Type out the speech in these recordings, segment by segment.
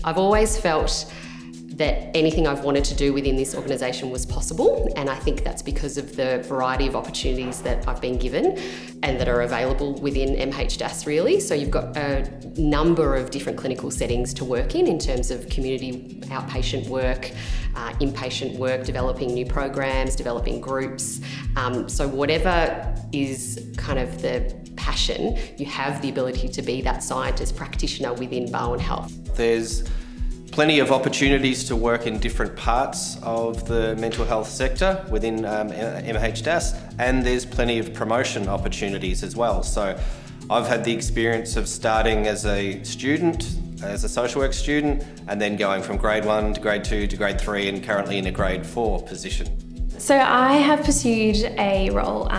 I've always felt that anything I've wanted to do within this organisation was possible, and I think that's because of the variety of opportunities that I've been given and that are available within MHDAS really. So you've got a number of different clinical settings to work in terms of community outpatient work, inpatient work, developing new programs, developing groups. So whatever is kind of the passion, you have the ability to be that scientist practitioner within Bowen Health. There's plenty of opportunities to work in different parts of the mental health sector within MHDAS, and there's plenty of promotion opportunities as well. So I've had the experience of starting as a student, as a social work student, and then going from grade 1 to grade 2 to grade 3 and currently in a grade 4 position. So I have pursued a role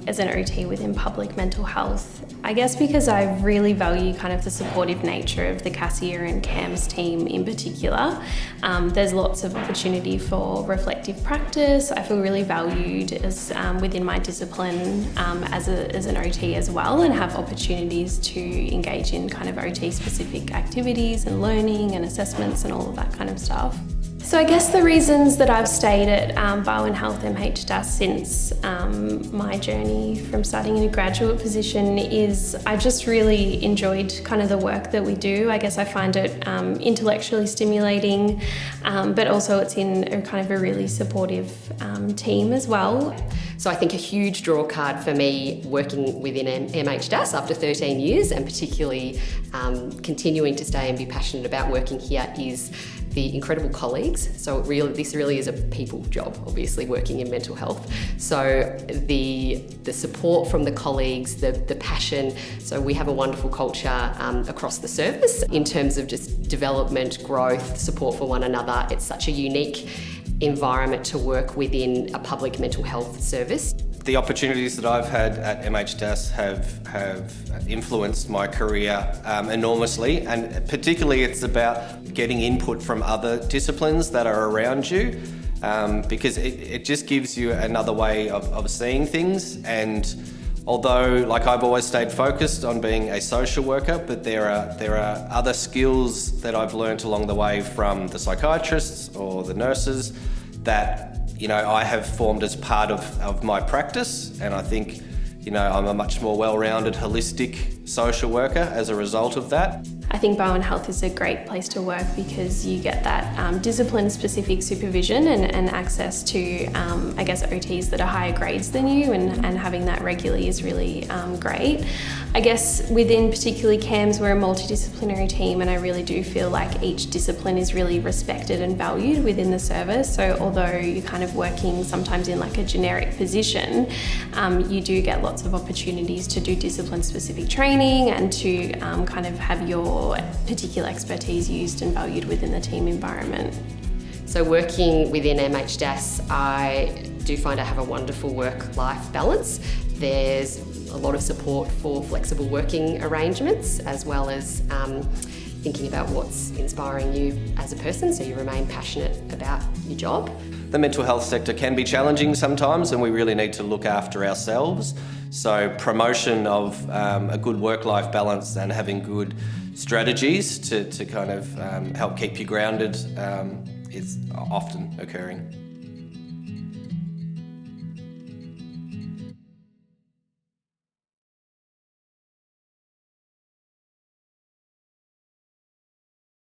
as an OT within public mental health, I guess because I really value kind of the supportive nature of the CASIA and CAMS team in particular. There's lots of opportunity for reflective practice. I feel really valued as within my discipline as an OT as well, and have opportunities to engage in kind of OT specific activities and learning and assessments and all of that kind of stuff. So I guess the reasons that I've stayed at Bowen Health MHDAS since my journey from starting in a graduate position is I just really enjoyed kind of the work that we do. I guess I find it intellectually stimulating, but also it's in a kind of a really supportive team as well. So I think a huge draw card for me working within MHDAS after 13 years, and particularly continuing to stay and be passionate about working here, is the incredible colleagues. So this really is a people job, obviously, working in mental health. So the support from the colleagues, the passion. So we have a wonderful culture across the service in terms of just development, growth, support for one another. It's such a unique environment to work within a public mental health service. The opportunities that I've had at MHDAS have influenced my career enormously, and particularly it's about getting input from other disciplines that are around you, because it just gives you another way of seeing things. And although, like, I've always stayed focused on being a social worker, but there are other skills that I've learnt along the way from the psychiatrists or the nurses that I have formed as part of my practice, and I think I'm a much more well-rounded, holistic social worker as a result of that. I think Bowen Health is a great place to work because you get that discipline-specific supervision and access to, I guess, OTs that are higher grades than you, and having that regularly is really great. I guess within particularly CAMS, we're a multidisciplinary team, and I really do feel like each discipline is really respected and valued within the service. So although you're kind of working sometimes in like a generic position, you do get lots of opportunities to do discipline-specific training and to kind of have your particular expertise used and valued within the team environment. So working within MHDAS, I do find I have a wonderful work-life balance. There's a lot of support for flexible working arrangements, as well as thinking about what's inspiring you as a person, so you remain passionate about your job. The mental health sector can be challenging sometimes, and we really need to look after ourselves. So promotion of a good work-life balance and having good strategies to kind of help keep you grounded is often occurring.